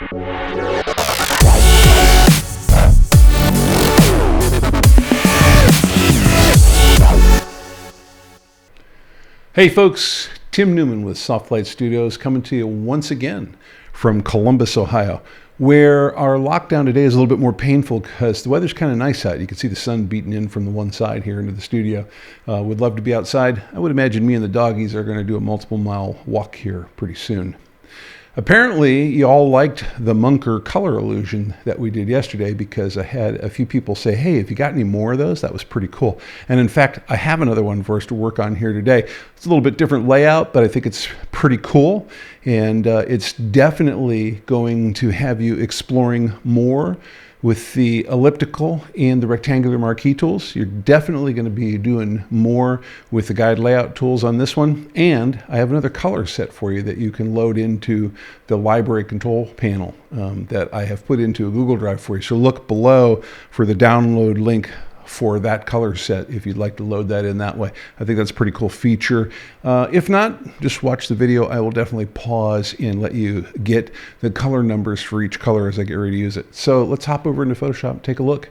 Hey folks, Tim Neumann with Soft Light Studios coming to you once again from Columbus, Ohio, where our lockdown today is a little bit more painful because the weather's kind of nice out. You can see the sun beating in from the one side here into the studio. Would love to be outside. I would imagine me and the doggies are going to do a multiple mile walk here pretty soon. Apparently, you all liked the Munker color illusion that we did yesterday because I had a few people say, hey, have you got any more of those? That was pretty cool. And in fact, I have another one for us to work on here today. It's a little bit different layout, but I think it's pretty cool. And it's definitely going to have you exploring more with the elliptical and the rectangular marquee tools. You're definitely going to be doing more with the guide layout tools on this one. And I have another color set for you that you can load into the library control panel that I have put into a Google Drive for you. So look below for the download link for that color set if you'd like to load that in that way. I think that's a pretty cool feature. If not, just watch the video. I will definitely pause and let you get the color numbers for each color as I get ready to use it. So let's hop over into Photoshop and take a look.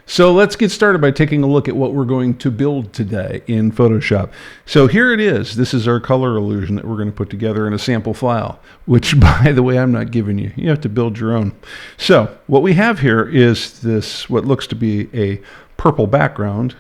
So let's get started by taking a look at what we're going to build today in Photoshop. So here it is. This is our color illusion that we're going to put together in a sample file, which, by the way, I'm not giving you. You have to build your own. So what we have here is this, what looks to be a purple background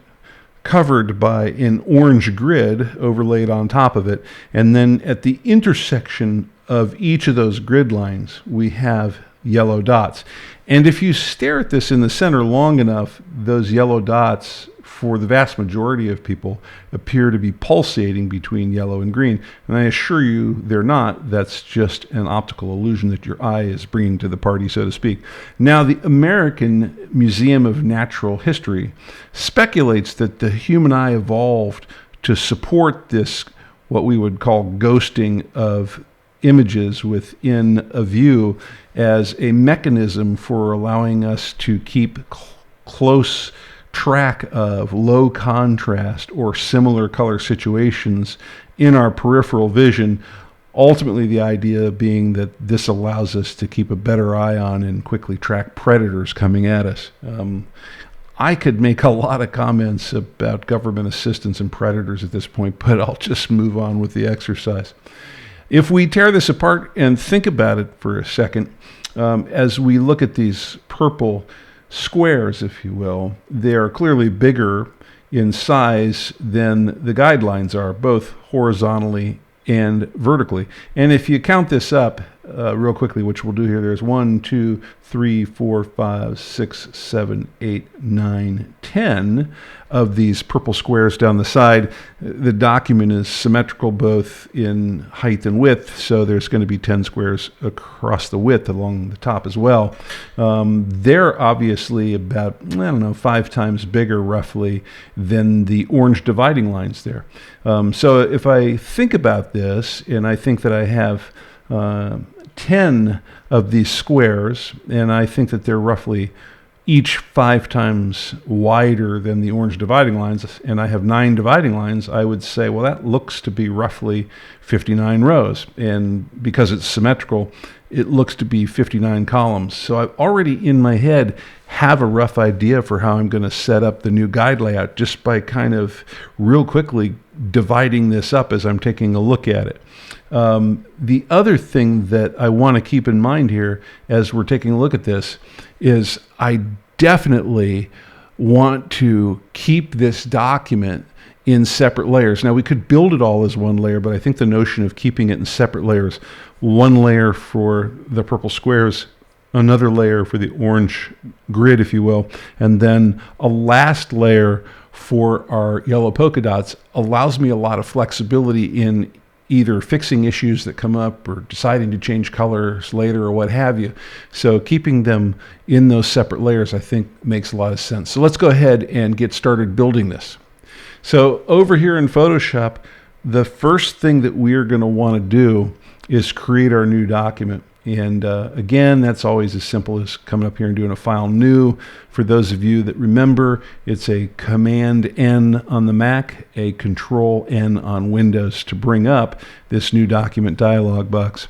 covered by an orange grid overlaid on top of it. And then at the intersection of each of those grid lines, we have yellow dots. And if you stare at this in the center long enough, those yellow dots, for the vast majority of people, appear to be pulsating between yellow and green. And I assure you they're not. That's just an optical illusion that your eye is bringing to the party, so to speak. Now, the American Museum of Natural History speculates that the human eye evolved to support this, what we would call ghosting of images within a view, as a mechanism for allowing us to keep close track of low contrast or similar color situations in our peripheral vision. Ultimately, the idea being that this allows us to keep a better eye on and quickly track predators coming at us. I could make a lot of comments about government assistance and predators at this point, but I'll just move on with the exercise. If we tear this apart and think about it for a second, as we look at these purple squares, if you will, they are clearly bigger in size than the guidelines are, both horizontally and vertically. And if you count this up real quickly, which we'll do here, there's 1, 2, 3, 4, 5, 6, 7, 8, 9, 10 of these purple squares down the side. The document is symmetrical both in height and width, so there's going to be 10 squares across the width along the top as well. They're obviously about, 5 times bigger roughly than the orange dividing lines there. So if I think about this, and I think that I have 10 of these squares, and I think that they're roughly each 5 times wider than the orange dividing lines, and I have 9 dividing lines, I would say, well, that looks to be roughly 59 rows. And because it's symmetrical, it looks to be 59 columns. So I've already in my head have a rough idea for how I'm going to set up the new guide layout just by kind of real quickly dividing this up as I'm taking a look at it. The other thing that I want to keep in mind here as we're taking a look at this is I definitely want to keep this document in separate layers. Now, we could build it all as one layer, but I think the notion of keeping it in separate layers, one layer for the purple squares, another layer for the orange grid, if you will, and then a last layer for our yellow polka dots, allows me a lot of flexibility in either fixing issues that come up or deciding to change colors later or what have you. So keeping them in those separate layers, I think, makes a lot of sense. So let's go ahead and get started building this. So over here in Photoshop, the first thing that we're going to want to do is create our new document. And again, that's always as simple as coming up here and doing a file new. For those of you that remember, it's a Command N on the Mac, a Control N on Windows to bring up this new document dialog box.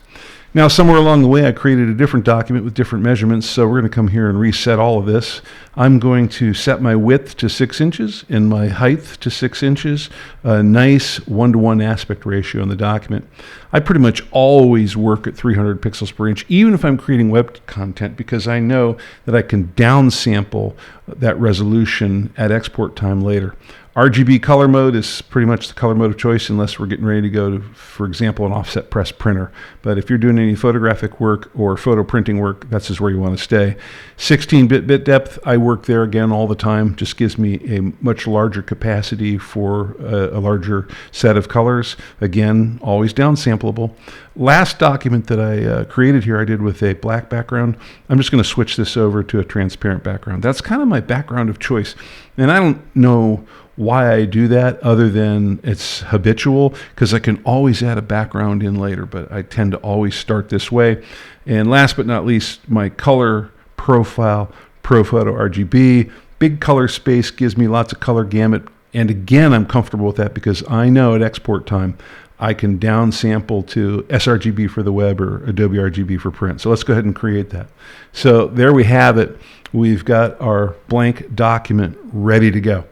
Now, somewhere along the way, I created a different document with different measurements, so we're going to come here and reset all of this. I'm going to set my width to 6 inches and my height to 6 inches, a nice 1-to-1 aspect ratio in the document. I pretty much always work at 300 pixels per inch, even if I'm creating web content, because I know that I can downsample that resolution at export time later. RGB color mode is pretty much the color mode of choice unless we're getting ready to go to, for example, an offset press printer. But if you're doing any photographic work or photo printing work, that's just where you want to stay. 16-bit bit depth, I work there again all the time. Just gives me a much larger capacity for a larger set of colors. Again, always downsamplable. Last document that I created here, I did with a black background. I'm just going to switch this over to a transparent background. That's kind of my background of choice. And I don't know why I do that other than it's habitual, because I can always add a background in later, but I tend to always start this way. And last but not least, my color profile, ProPhoto RGB. Big color space gives me lots of color gamut. And again, I'm comfortable with that because I know at export time, I can downsample to sRGB for the web or Adobe RGB for print. So let's go ahead and create that. So there we have it. We've got our blank document ready to go.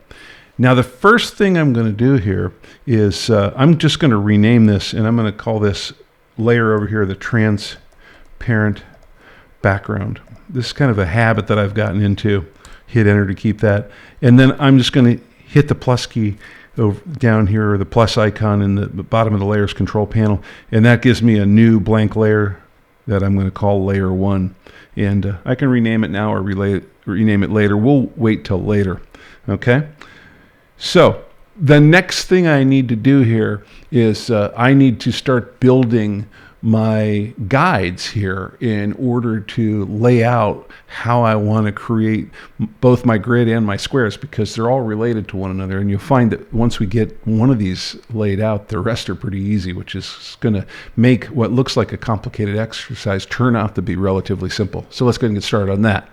Now, the first thing I'm going to do here is I'm just going to rename this, and I'm going to call this layer over here the transparent background. This is kind of a habit that I've gotten into. Hit enter to keep that. And then I'm just going to hit the plus key over down here, or the plus icon in the bottom of the layers control panel, and that gives me a new blank layer that I'm going to call layer 1. And I can rename it now or rename it later. We'll wait till later. Okay? So the next thing I need to do here is I need to start building my guides here in order to lay out how I want to create both my grid and my squares, because they're all related to one another. And you'll find that once we get one of these laid out, the rest are pretty easy, which is going to make what looks like a complicated exercise turn out to be relatively simple. So let's go ahead and get started on that.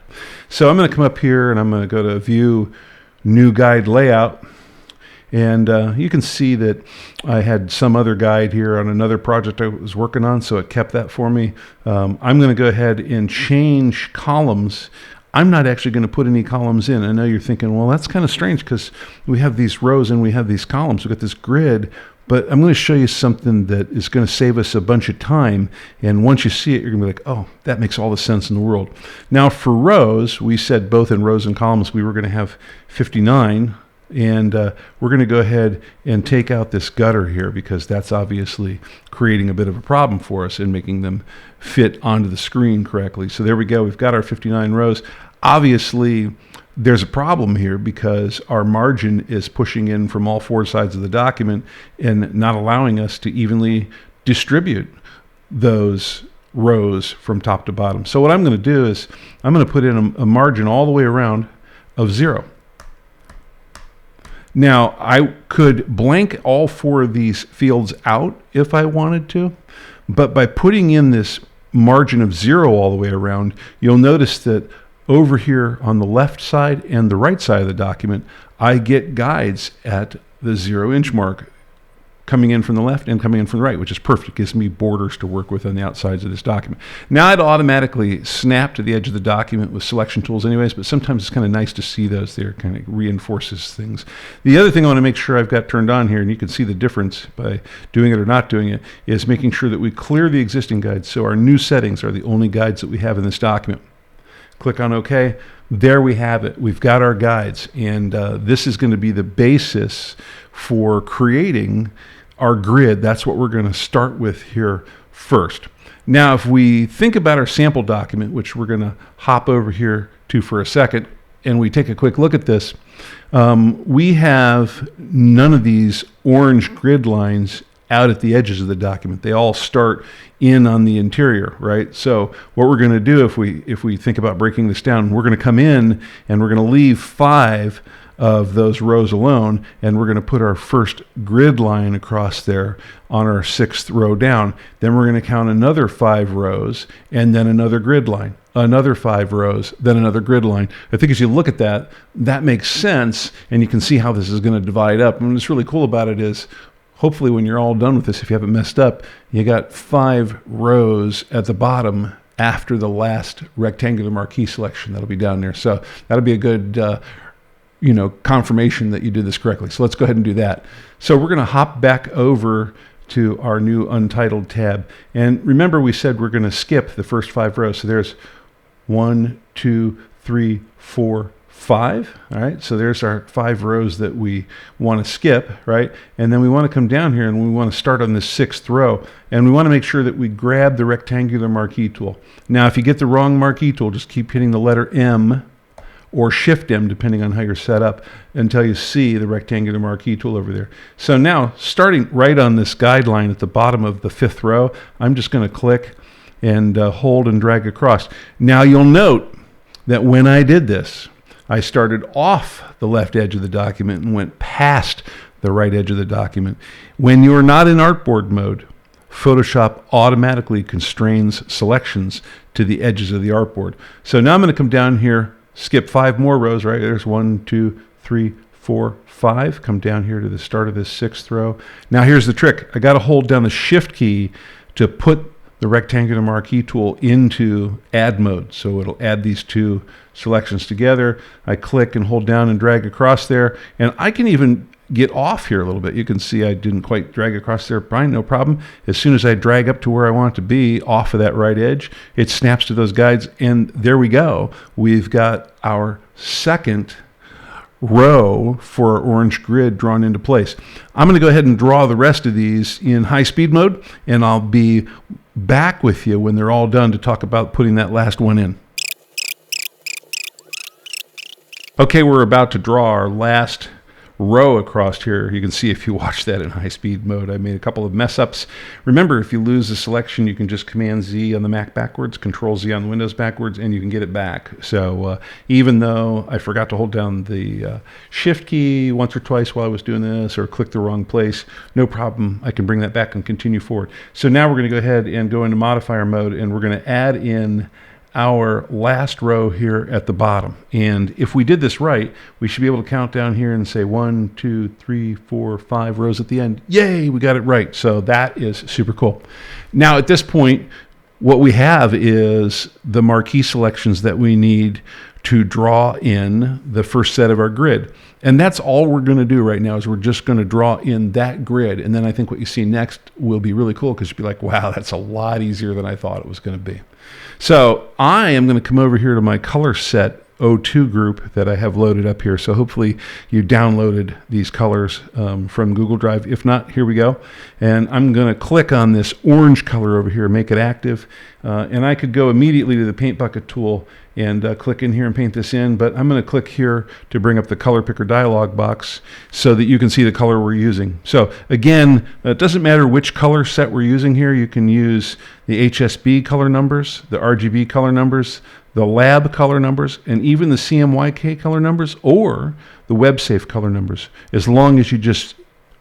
So I'm going to come up here and I'm going to go to View, New Guide Layout. And you can see that I had some other guide here on another project I was working on, so it kept that for me. I'm going to go ahead and change columns. I'm not actually going to put any columns in. I know you're thinking, well, that's kind of strange because we have these rows and we have these columns. We've got this grid, but I'm going to show you something that is going to save us a bunch of time. And once you see it, you're going to be like, oh, that makes all the sense in the world. Now, for rows, we said both in rows and columns we were going to have 59. And we're going to go ahead and take out this gutter here because that's obviously creating a bit of a problem for us in making them fit onto the screen correctly. So there we go. We've got our 59 rows. Obviously, there's a problem here because our margin is pushing in from all 4 sides of the document and not allowing us to evenly distribute those rows from top to bottom. So what I'm going to do is I'm going to put in a margin all the way around of 0. Now, I could blank all 4 of these fields out if I wanted to, but by putting in this margin of 0 all the way around, you'll notice that over here on the left side and the right side of the document, I get guides at the 0-inch mark coming in from the left and coming in from the right, which is perfect. It gives me borders to work with on the outsides of this document. Now, I'd automatically snap to the edge of the document with selection tools anyways, but sometimes it's kind of nice to see those there. It kind of reinforces things. The other thing I want to make sure I've got turned on here, and you can see the difference by doing it or not doing it, is making sure that we clear the existing guides so our new settings are the only guides that we have in this document. Click on OK. There we have it. We've got our guides, and this is going to be the basis for creating our grid. That's what we're going to start with here first. Now, if we think about our sample document, which we're going to hop over here to for a second, and we take a quick look at this, we have none of these orange grid lines out at the edges of the document. They all start in on the interior, right? So what we're going to do if we think about breaking this down, we're going to come in and we're going to leave 5 of those rows alone, and we're going to put our first grid line across there on our 6th row down. Then we're going to count another 5 rows and then another grid line, another 5 rows, then another grid line. I think as you look at that, that makes sense, and you can see how this is going to divide up. And what's really cool about it is hopefully when you're all done with this, if you haven't messed up, you got 5 rows at the bottom after the last rectangular marquee selection that'll be down there. So that'll be a good confirmation that you did this correctly. So let's go ahead and do that. So we're going to hop back over to our new Untitled tab. And remember, we said we're going to skip the first 5 rows. So there's 1, 2, 3, 4, 5. All right. So there's our 5 rows that we want to skip, right? And then we want to come down here and we want to start on this 6th row. And we want to make sure that we grab the rectangular marquee tool. Now, if you get the wrong marquee tool, just keep hitting the letter M or Shift M, depending on how you're set up, until you see the rectangular marquee tool over there. So now, starting right on this guideline at the bottom of the 5th row, I'm just going to click and hold and drag across. Now you'll note that when I did this, I started off the left edge of the document and went past the right edge of the document. When you're not in artboard mode, Photoshop automatically constrains selections to the edges of the artboard. So now I'm going to come down here, skip 5 more rows, right? There's 1, 2, 3, 4, 5. Come down here to the start of this 6th row. Now here's the trick. I got to hold down the Shift key to put the rectangular marquee tool into add mode. So it'll add these 2 selections together. I click and hold down and drag across there. And I can even get off here a little bit. You can see I didn't quite drag across there. Fine, no problem. As soon as I drag up to where I want it to be off of that right edge, it snaps to those guides. And there we go. We've got our 2nd row for our orange grid drawn into place. I'm going to go ahead and draw the rest of these in high speed mode, and I'll be back with you when they're all done to talk about putting that last one in. Okay, we're about to draw our last row across here. You can see if you watch that in high speed mode, I made a couple of mess ups. Remember, if you lose the selection, you can just Command Z on the Mac backwards, Control Z on the Windows backwards, and you can get it back. So even though I forgot to hold down the Shift key once or twice while I was doing this, or click the wrong place, no problem. I can bring that back and continue forward. So now we're going to go ahead and go into modifier mode, and we're going to add in our last row here at the bottom. And if we did this right, we should be able to count down here and say 1, 2, 3, 4, 5 rows at the end. Yay, we got it right. So that is super cool. Now at this point, what we have is the marquee selections that we need to draw in the first set of our grid. And that's all we're going to do right now, is we're just going to draw in that grid. And then I think what you see next will be really cool, because you'll be like, wow, that's a lot easier than I thought it was going to be. So I am going to come over here to my color set O2 group that I have loaded up here. So hopefully you downloaded these colors from Google Drive. If not, here we go. And I'm going to click on this orange color over here, make it active. And I could go immediately to the paint bucket tool and click in here and paint this in, but I'm going to click here to bring up the color picker dialog box so that you can see the color we're using. So again, it doesn't matter which color set we're using here. You can use the HSB color numbers, the RGB color numbers, the lab color numbers, and even the CMYK color numbers, or the WebSafe color numbers, as long as you just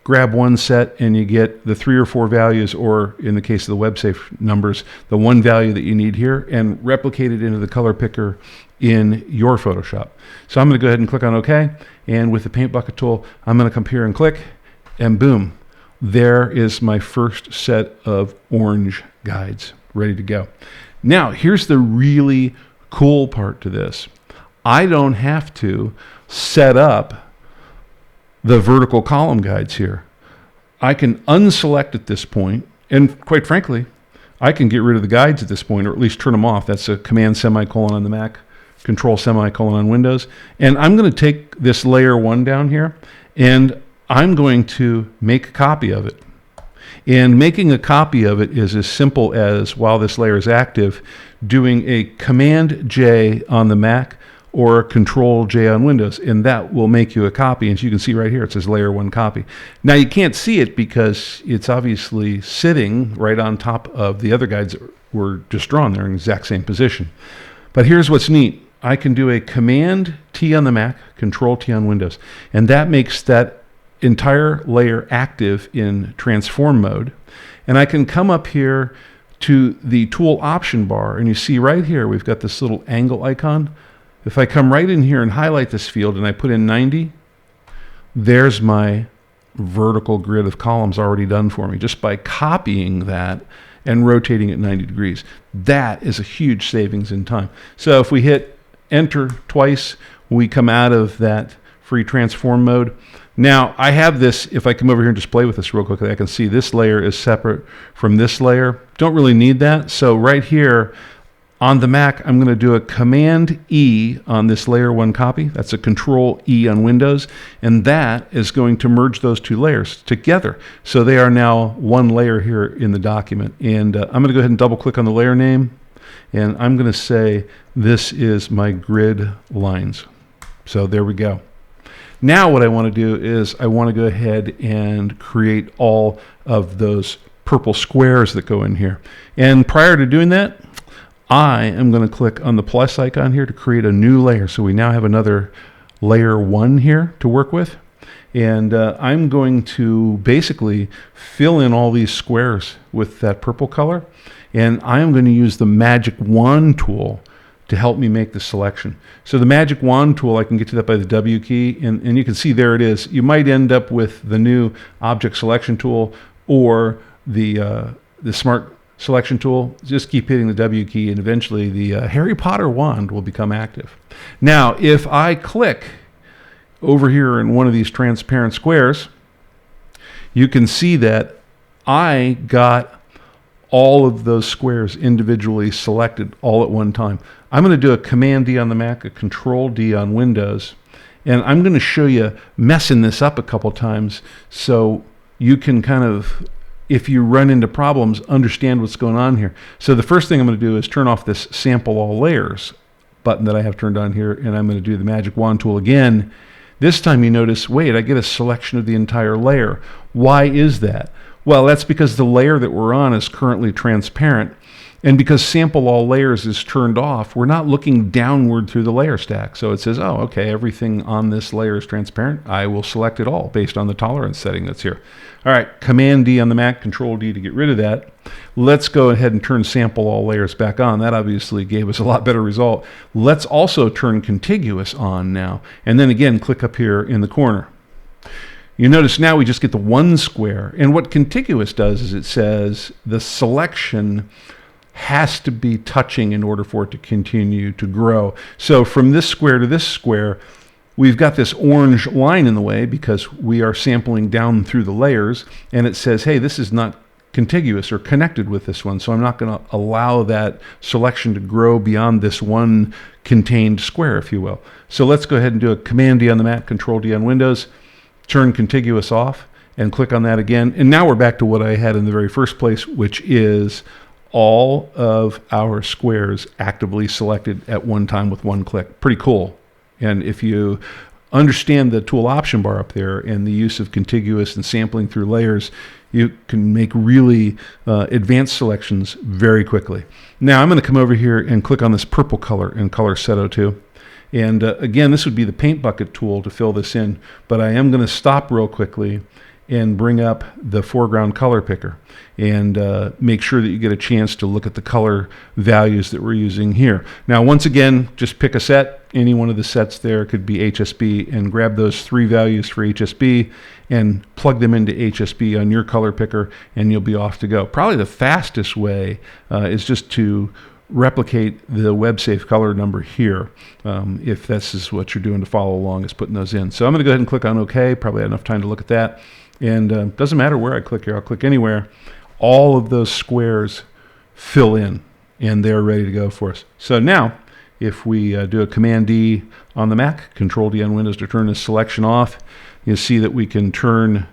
grab one set and you get the 3 or 4 values, or in the case of the WebSafe numbers, the 1 value that you need here, and replicate it into the color picker in your Photoshop. So I'm going to go ahead and click on OK, and with the paint bucket tool, I'm going to come here and click, and boom, there is my first set of orange guides ready to go. Now, here's the really cool part to this. I don't have to set up the vertical column guides here. I can unselect at this point, and quite frankly, I can get rid of the guides at this point, or at least turn them off. That's a Command semicolon on the Mac, Control semicolon on Windows. And I'm going to take this layer 1 down here, and I'm going to make a copy of it. And making a copy of it is as simple as, while this layer is active, doing a Command J on the Mac or Control J on Windows, and that will make you a copy. And as you can see right here, it says layer 1 copy. Now you can't see it because it's obviously sitting right on top of the other guides that were just drawn. They're in the exact same position. But here's what's neat. I can do a Command T on the Mac, Control T on Windows, and that makes that entire layer active in transform mode. And I can come up here to the tool option bar, and you see right here we've got this little angle icon. If I come right in here and highlight this field and I put in 90, there's my vertical grid of columns already done for me just by copying that and rotating it 90 degrees. That is a huge savings in time. So if we hit enter twice, we come out of that free transform mode. Now I have this, if I come over here and just play with this real quickly, I can see this layer is separate from this layer. Don't really need that. So right here on the Mac, I'm going to do a Command E on this layer 1 copy. That's a Control E on Windows. And that is going to merge those two layers together. So they are now one layer here in the document. And I'm going to go ahead and double click on the layer name. And I'm going to say, this is my grid lines. So there we go. Now what I want to do is I want to go ahead and create all of those purple squares that go in here. And prior to doing that, I am going to click on the plus icon here to create a new layer. So we now have another layer 1 here to work with. And I'm going to basically fill in all these squares with that purple color. And I'm going to use the magic wand tool to help me make the selection. So the magic wand tool, I can get to that by the W key, and you can see there it is. You might end up with the new object selection tool or the smart selection tool. Just keep hitting the W key and eventually the Harry Potter wand will become active. Now, if I click over here in one of these transparent squares, you can see that I got all of those squares individually selected all at one time. I'm going to do a Command D on the Mac, a Control D on Windows, and I'm going to show you messing this up a couple times so you can kind of, if you run into problems, understand what's going on here. So the first thing I'm going to do is turn off this Sample All Layers button that I have turned on here, and I'm going to do the magic wand tool again. This time you notice, wait, I get a selection of the entire layer. Why is that? Well, that's because the layer that we're on is currently transparent, and because Sample All Layers is turned off, we're not looking downward through the layer stack. So it says, oh, okay, everything on this layer is transparent. I will select it all based on the tolerance setting that's here. All right, Command D on the Mac, Control D to get rid of that. Let's go ahead and turn Sample All Layers back on. That obviously gave us a lot better result. Let's also turn Contiguous on now, and then again, click up here in the corner. You notice now we just get the one square, and what Contiguous does is it says the selection has to be touching in order for it to continue to grow. So from this square to this square, we've got this orange line in the way because we are sampling down through the layers, and it says, hey, this is not contiguous or connected with this one, so I'm not going to allow that selection to grow beyond this one contained square, if you will. So let's go ahead and do a Command D on the Mac, Control D on Windows, turn Contiguous off, and click on that again. And now we're back to what I had in the very first place, which is all of our squares actively selected at one time with one click. Pretty cool. And if you understand the tool option bar up there and the use of contiguous and sampling through layers, you can make really advanced selections very quickly. Now I'm going to come over here and click on this purple color in Color Set 02. And again, this would be the paint bucket tool to fill this in, but I am going to stop real quickly and bring up the foreground color picker and make sure that you get a chance to look at the color values that we're using here. Now, once again, just pick a set. Any one of the sets there could be HSB, and grab those 3 values for HSB and plug them into HSB on your color picker, and you'll be off to go. Probably the fastest way is just to replicate the WebSafe color number here, if this is what you're doing to follow along, is putting those in. So I'm going to go ahead and click on OK. Probably had enough time to look at that. And doesn't matter where I click here. I'll click anywhere. All of those squares fill in, and they're ready to go for us. So now, if we do a Command D on the Mac, Control D on Windows to turn this selection off, you'll see that we can turn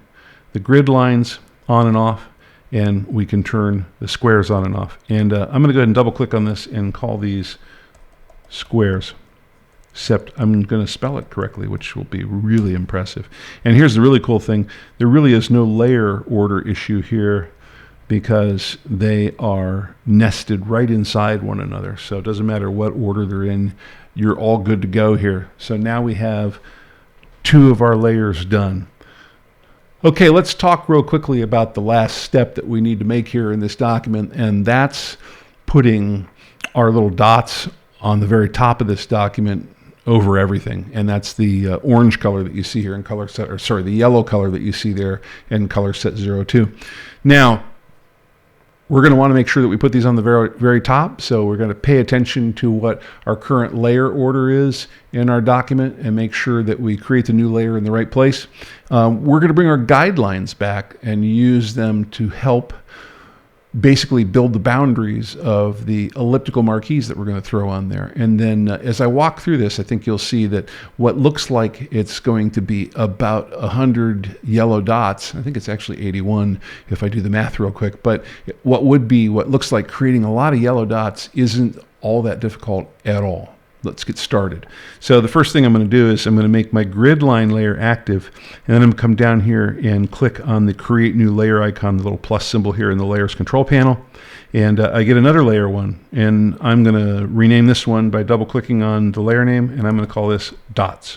the grid lines on and off, and we can turn the squares on and off. And I'm going to go ahead and double click on this and call these squares, except I'm going to spell it correctly, which will be really impressive. And here's the really cool thing. There really is no layer order issue here because they are nested right inside one another. So it doesn't matter what order they're in, you're all good to go here. So now we have 2 of our layers done. Okay, let's talk real quickly about the last step that we need to make here in this document, and that's putting our little dots on the very top of this document over everything, and that's the orange color that you see here in color set, or sorry, the yellow color that you see there in color set 02. Now, we're going to want to make sure that we put these on the very, very top. So we're going to pay attention to what our current layer order is in our document and make sure that we create the new layer in the right place. We're going to bring our guidelines back and use them to help basically build the boundaries of the elliptical marquees that we're going to throw on there. And then as I walk through this, I think you'll see that what looks like it's going to be about 100 yellow dots, I think it's actually 81 if I do the math real quick, but what looks like creating a lot of yellow dots isn't all that difficult at all. Let's get started. So the first thing I'm going to do is I'm going to make my grid line layer active, and then I'm going to come down here and click on the create new layer icon, the little plus symbol here in the layers control panel, and I get another layer one, and I'm going to rename this one by double clicking on the layer name, and I'm going to call this dots.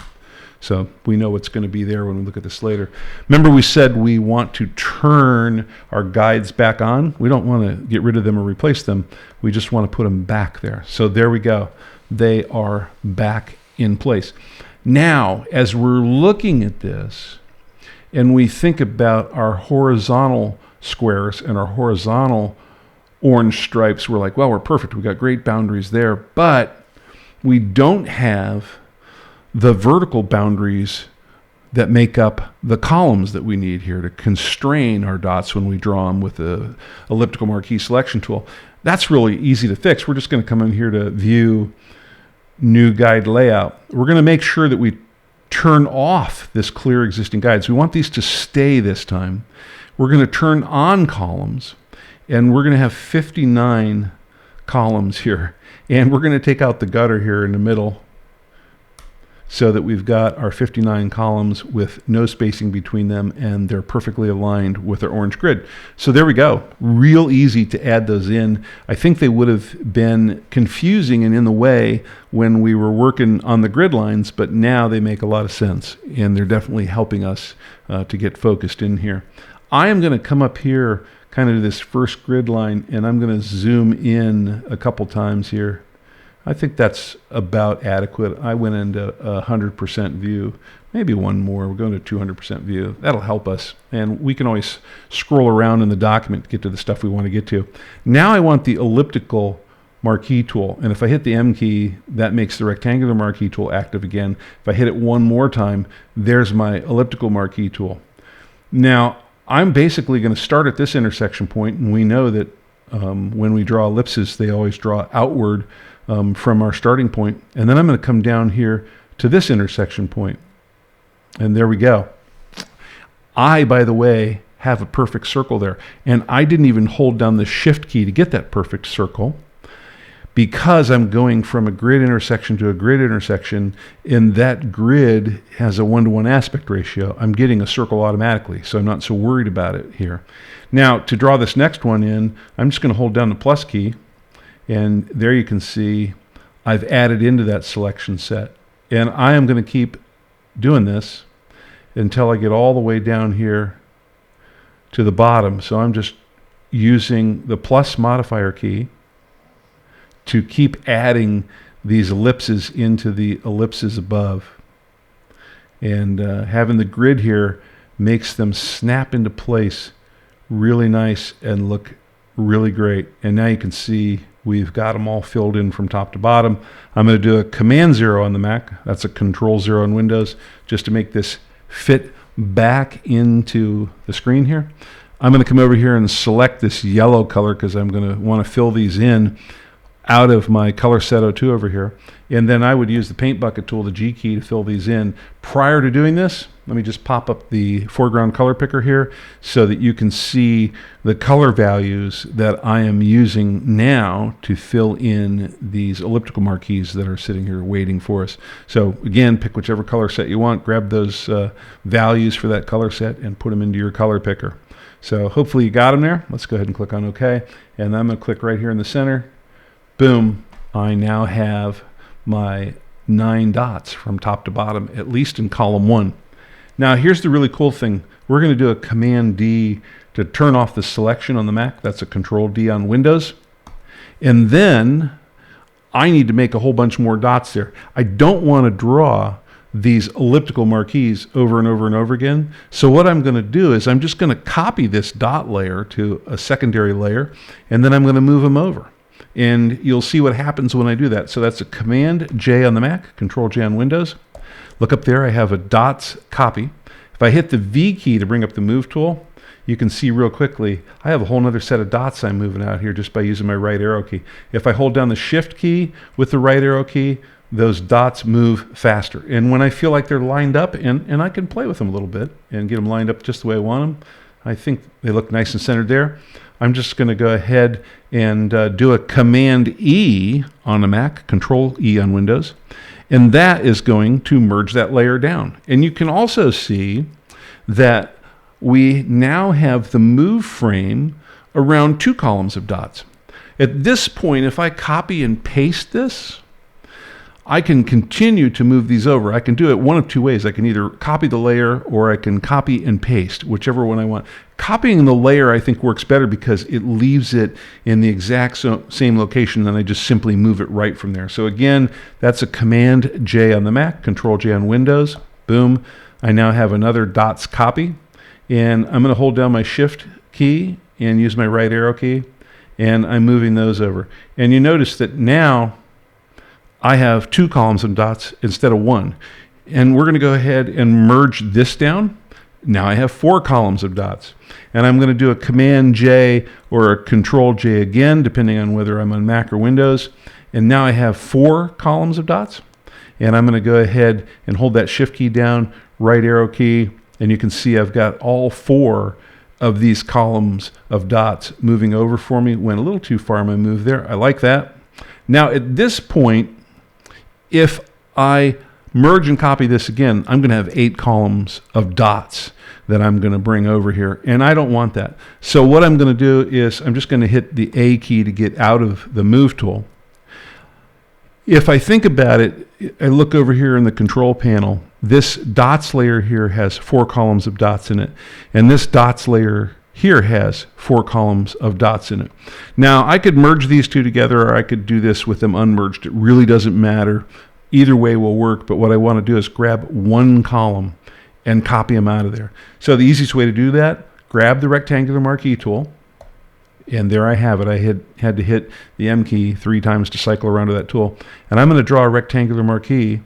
So we know what's going to be there when we look at this later. Remember, we said we want to turn our guides back on. We don't want to get rid of them or replace them. We just want to put them back there. So there we go. They are back in place. Now, as we're looking at this and we think about our horizontal squares and our horizontal orange stripes, we're like, well, we're perfect. We got great boundaries there, but we don't have the vertical boundaries that make up the columns that we need here to constrain our dots when we draw them with the elliptical marquee selection tool. That's really easy to fix. We're just going to come in here to view new guide layout. We're going to make sure that we turn off this clear existing guides. We want these to stay this time. We're going to turn on columns, and we're going to have 59 columns here. And we're going to take out the gutter here in the middle so that we've got our 59 columns with no spacing between them, and they're perfectly aligned with our orange grid. So there we go. Real easy to add those in. I think they would have been confusing and in the way when we were working on the grid lines, but now they make a lot of sense, and they're definitely helping us to get focused in here. I am going to come up here kind of to this first grid line, and I'm going to zoom in a couple times here. I think that's about adequate. I went into 100% view, maybe one more. We're going to 200% view. That'll help us. And we can always scroll around in the document to get to the stuff we want to get to. Now I want the elliptical marquee tool. And if I hit the M key, that makes the rectangular marquee tool active again. If I hit it one more time, there's my elliptical marquee tool. Now, I'm basically going to start at this intersection point, and we know that when we draw ellipses, they always draw outward from our starting point. And then I'm going to come down here to this intersection point. And there we go. I, by the way, have a perfect circle there. And I didn't even hold down the shift key to get that perfect circle, because I'm going from a grid intersection to a grid intersection, and that grid has a 1-to-1 aspect ratio. I'm getting a circle automatically, so I'm not so worried about it here. Now, to draw this next one in, I'm just going to hold down the plus key, and there you can see I've added into that selection set. And I am going to keep doing this until I get all the way down here to the bottom. So I'm just using the plus modifier key to keep adding these ellipses into the ellipses above. And having the grid here makes them snap into place really nice and look really great. And now you can see we've got them all filled in from top to bottom. I'm going to do a Command 0 on the Mac. That's a Control 0 on Windows, just to make this fit back into the screen here. I'm going to come over here and select this yellow color because I'm going to want to fill these in out of my color set 02 over here. And then I would use the paint bucket tool, the G key, to fill these in. Prior to doing this, let me just pop up the foreground color picker here so that you can see the color values that I am using now to fill in these elliptical marquees that are sitting here waiting for us. So again, pick whichever color set you want, grab those values for that color set and put them into your color picker. So hopefully you got them there. Let's go ahead and click on OK. And I'm going to click right here in the center. Boom, I now have my 9 dots from top to bottom, at least in column 1. Now here's the really cool thing. We're going to do a Command D to turn off the selection on the Mac. That's a Control D on Windows. And then I need to make a whole bunch more dots there. I don't want to draw these elliptical marquees over and over and over again. So what I'm going to do is I'm just going to copy this dot layer to a secondary layer, and then I'm going to move them over. And you'll see what happens when I do that. So that's a Command J on the Mac, Control J on Windows. Look up there, I have a dots copy. If I hit the V key to bring up the move tool, you can see real quickly, I have a whole other set of dots I'm moving out here just by using my right arrow key. If I hold down the Shift key with the right arrow key, those dots move faster. And when I feel like they're lined up, and I can play with them a little bit and get them lined up just the way I want them, I think they look nice and centered there. I'm just going to go ahead and do a Command E on the Mac, Control E on Windows, and that is going to merge that layer down. And you can also see that we now have the move frame around 2 columns of dots. At this point, if I copy and paste this, I can continue to move these over. I can do it one of 2 ways. I can either copy the layer or I can copy and paste, whichever one I want. Copying the layer, I think, works better because it leaves it in the exact same location, and I just simply move it right from there. So again, that's a Command J on the Mac, Control J on Windows. Boom. I now have another dots copy, and I'm going to hold down my Shift key and use my right arrow key, and I'm moving those over. And you notice that now I have 2 columns of dots instead of 1. And we're going to go ahead and merge this down. Now I have 4 columns of dots. And I'm going to do a Command J or a Control J again, depending on whether I'm on Mac or Windows. And now I have 4 columns of dots. And I'm going to go ahead and hold that Shift key down, right arrow key, and you can see I've got all 4 of these columns of dots moving over for me. Went a little too far in my move there. I like that. Now at this point, if I merge and copy this again, I'm going to have 8 columns of dots that I'm going to bring over here, and I don't want that. So what I'm going to do is I'm just going to hit the A key to get out of the move tool. If I think about it, I look over here in the control panel, this dots layer here has 4 columns of dots in it, and this dots layer here has 4 columns of dots in it. Now I could merge these 2 together, or I could do this with them unmerged. It really doesn't matter. Either way will work, but what I want to do is grab 1 column and copy them out of there. So the easiest way to do that, grab the rectangular marquee tool, and there I have it. I had to hit the M key 3 times to cycle around to that tool, and I'm going to draw a rectangular marquee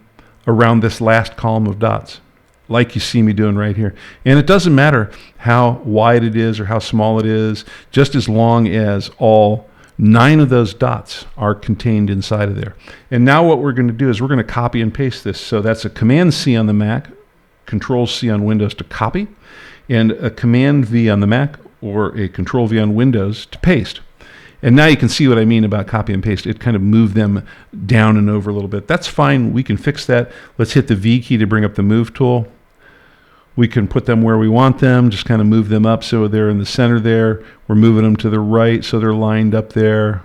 around this last column of dots, like you see me doing right here. And it doesn't matter how wide it is or how small it is, just as long as all 9 of those dots are contained inside of there. And now what we're going to do is we're going to copy and paste this. So that's a Command C on the Mac, Control C on Windows to copy, and a Command V on the Mac or a Control V on Windows to paste. And now you can see what I mean about copy and paste. It kind of moved them down and over a little bit. That's fine. We can fix that. Let's hit the V key to bring up the move tool. We can put them where we want them, just kind of move them up so they're in the center there. We're moving them to the right so they're lined up there.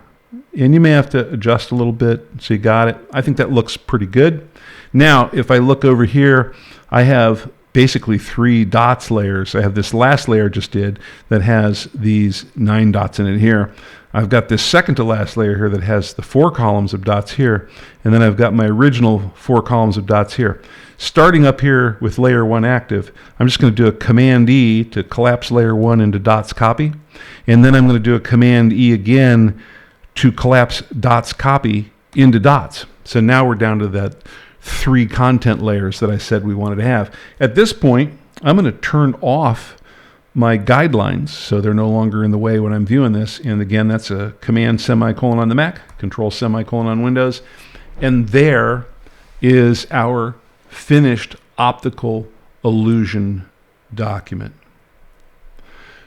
And you may have to adjust a little bit so you got it. I think that looks pretty good. Now, if I look over here, I have basically 3 dots layers. I have this last layer I just did that has these 9 dots in it here. I've got this second to last layer here that has the 4 columns of dots here, and then I've got my original 4 columns of dots here. Starting up here with layer 1 active, I'm just going to do a Command E to collapse layer 1 into dots copy, and then I'm going to do a Command E again to collapse dots copy into dots. So now we're down to that 3 content layers that I said we wanted to have. At this point, I'm going to turn off my guidelines so they're no longer in the way when I'm viewing this. And again, that's a Command semicolon on the Mac, Control semicolon on Windows. And there is our finished optical illusion document.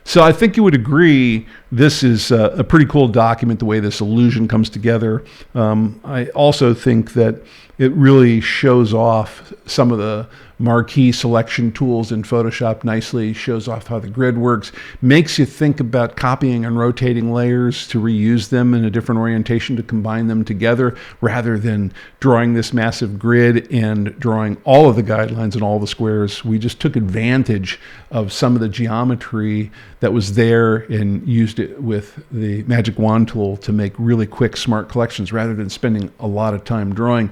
So I think you would agree this is a pretty cool document, the way this illusion comes together. I also think that it really shows off some of the marquee selection tools in Photoshop nicely, shows off how the grid works, makes you think about copying and rotating layers to reuse them in a different orientation to combine them together, rather than drawing this massive grid and drawing all of the guidelines and all the squares. We just took advantage of some of the geometry that was there and used it with the magic wand tool to make really quick, smart collections rather than spending a lot of time drawing.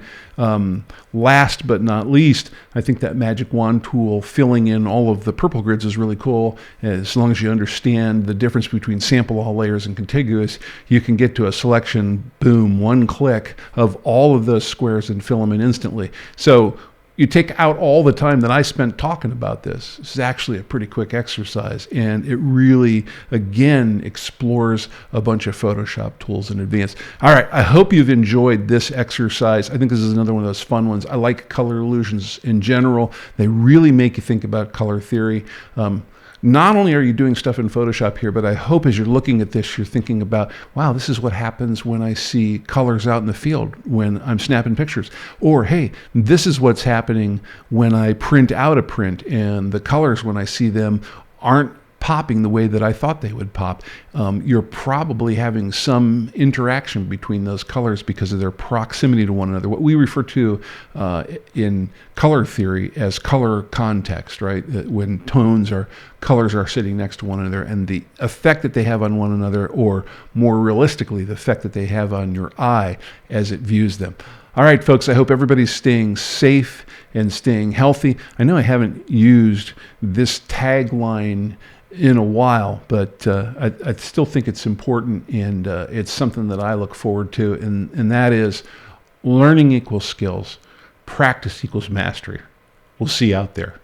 Last but not least, I think that magic wand tool filling in all of the purple grids is really cool. As long as you understand the difference between sample all layers and contiguous, you can get to a selection, boom, one click of all of those squares and fill them in instantly. So you take out all the time that I spent talking about this. This is actually a pretty quick exercise, and it really, again, explores a bunch of Photoshop tools in advance. All right, I hope you've enjoyed this exercise. I think this is another one of those fun ones. I like color illusions in general. They really make you think about color theory. Not only are you doing stuff in Photoshop here, but I hope as you're looking at this, you're thinking about, wow, this is what happens when I see colors out in the field when I'm snapping pictures. Or, hey, this is what's happening when I print out a print and the colors, when I see them, aren't popping the way that I thought they would pop. You're probably having some interaction between those colors because of their proximity to one another. What we refer to in color theory as color context, right? When colors are sitting next to one another, and the effect that they have on one another, or more realistically, the effect that they have on your eye as it views them. All right, folks, I hope everybody's staying safe and staying healthy. I know I haven't used this tagline in a while, but I still think it's important, and it's something that I look forward to, and that is learning equals skills, practice equals mastery. We'll see you out there.